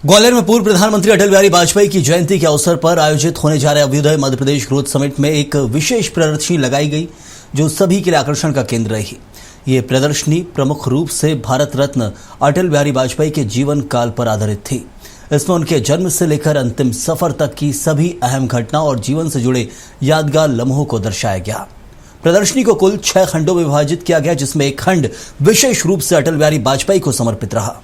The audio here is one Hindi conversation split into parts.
ग्वालियर में पूर्व प्रधानमंत्री अटल बिहारी वाजपेयी की जयंती के अवसर पर आयोजित होने जा रहे अभ्युदय मध्य प्रदेश ग्रोथ समिट में एक विशेष प्रदर्शनी लगाई गई जो सभी के लिए आकर्षण का केंद्र रही। ये प्रदर्शनी प्रमुख रूप से भारत रत्न अटल बिहारी वाजपेयी के जीवन काल पर आधारित थी। इसमें उनके जन्म से लेकर अंतिम सफर तक की सभी अहम घटना और जीवन से जुड़े यादगार लम्हों को दर्शाया गया। प्रदर्शनी को कुल 6 खंडों में विभाजित किया गया, जिसमें एक खंड विशेष रूप से अटल बिहारी वाजपेयी को समर्पित रहा।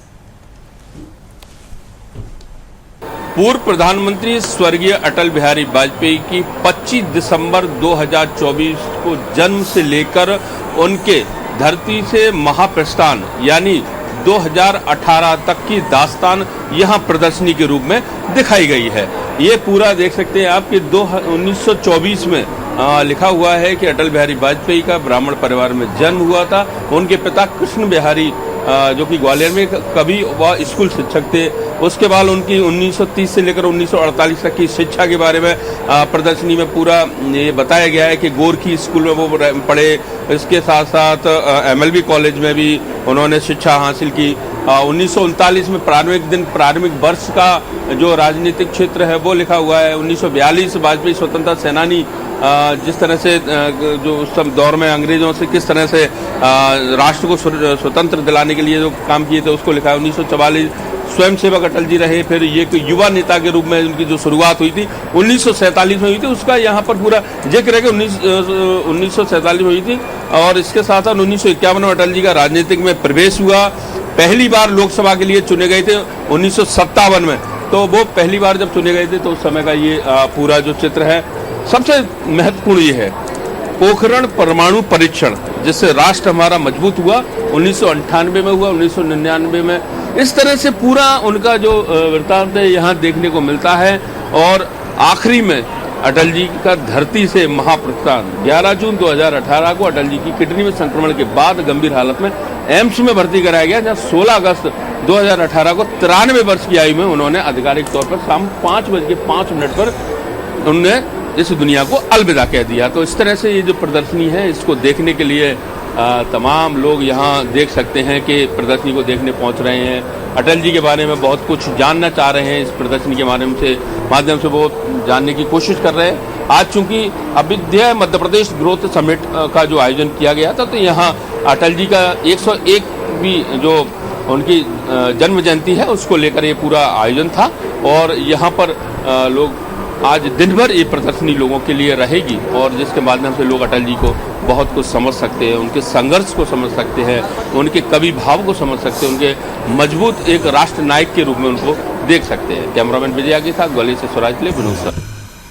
पूर्व प्रधानमंत्री स्वर्गीय अटल बिहारी वाजपेयी की 25 दिसंबर 2024 को जन्म से लेकर उनके धरती से महाप्रस्थान यानी 2018 तक की दास्तान यहां प्रदर्शनी के रूप में दिखाई गई है। ये पूरा देख सकते हैं आप कि 1924 में लिखा हुआ है कि अटल बिहारी वाजपेयी का ब्राह्मण परिवार में जन्म हुआ था। उनके पिता कृष्ण बिहारी जो कि ग्वालियर में कभी वह स्कूल शिक्षक थे। उसके बाद उनकी 1930 से लेकर 1948 तक की शिक्षा के बारे में प्रदर्शनी में पूरा ये बताया गया है कि गोरखी स्कूल में वो पढ़े। इसके साथ साथ MLB कॉलेज में भी उन्होंने शिक्षा हासिल की। 1939 में प्रारंभिक वर्ष का जो राजनीतिक क्षेत्र है वो लिखा हुआ है। 1942 वाजपेयी स्वतंत्रता सेनानी जिस तरह से जो उस दौर में अंग्रेजों से किस तरह से राष्ट्र को स्वतंत्र दिलाने के लिए जो काम किए थे उसको लिखा है। 1944 स्वयं सेवक अटल जी रहे। फिर ये युवा नेता के रूप में उनकी जो शुरुआत हुई थी 1947 में हुई थी, उसका यहाँ पर पूरा जिक्र है कि 1947 में हुई थी। और इसके साथ साथ 1951 में अटल जी का राजनीतिक में प्रवेश हुआ। पहली बार लोकसभा के लिए चुने गए थे 1957 में। तो वो पहली बार जब चुने गए थे तो उस समय का ये पूरा जो चित्र है। सबसे महत्वपूर्ण ये है पोखरण परमाणु परीक्षण, जिससे राष्ट्र हमारा मजबूत हुआ। 1998 में हुआ, 1999 में। इस तरह से पूरा उनका जो वृत्तांत है यहाँ देखने को मिलता है। और आखिरी में अटल जी का धरती से महाप्रस्थान 11 जून 2018 को अटल जी की किडनी में संक्रमण के बाद गंभीर हालत में एम्स में भर्ती कराया गया, जहाँ 16 अगस्त 2018 को 93 वर्ष की आयु में उन्होंने आधिकारिक तौर पर शाम 5:05 पर उन्होंने इस दुनिया को अलविदा कह दिया। तो इस तरह से ये जो प्रदर्शनी है इसको देखने के लिए तमाम लोग यहाँ देख सकते हैं कि प्रदर्शनी को देखने पहुँच रहे हैं। अटल जी के बारे में बहुत कुछ जानना चाह रहे हैं। इस प्रदर्शनी के माध्यम से वो जानने की कोशिश कर रहे हैं। आज चूंकि अभ्युदय मध्य प्रदेश ग्रोथ समिट का जो आयोजन किया गया था, तो यहाँ अटल जी का 101वीं जो उनकी जन्म जयंती है उसको लेकर ये पूरा आयोजन था। और यहाँ पर लोग आज दिन भर ये प्रदर्शनी लोगों के लिए रहेगी और जिसके माध्यम से लोग अटल जी को बहुत कुछ समझ सकते हैं, उनके संघर्ष को समझ सकते हैं, उनके कवि भाव को समझ सकते हैं, उनके मजबूत एक राष्ट्र नायक के रूप में उनको देख सकते हैं। कैमरामैन विजया के साथ ग्वालियर से स्वराज के लिए विनोद सर।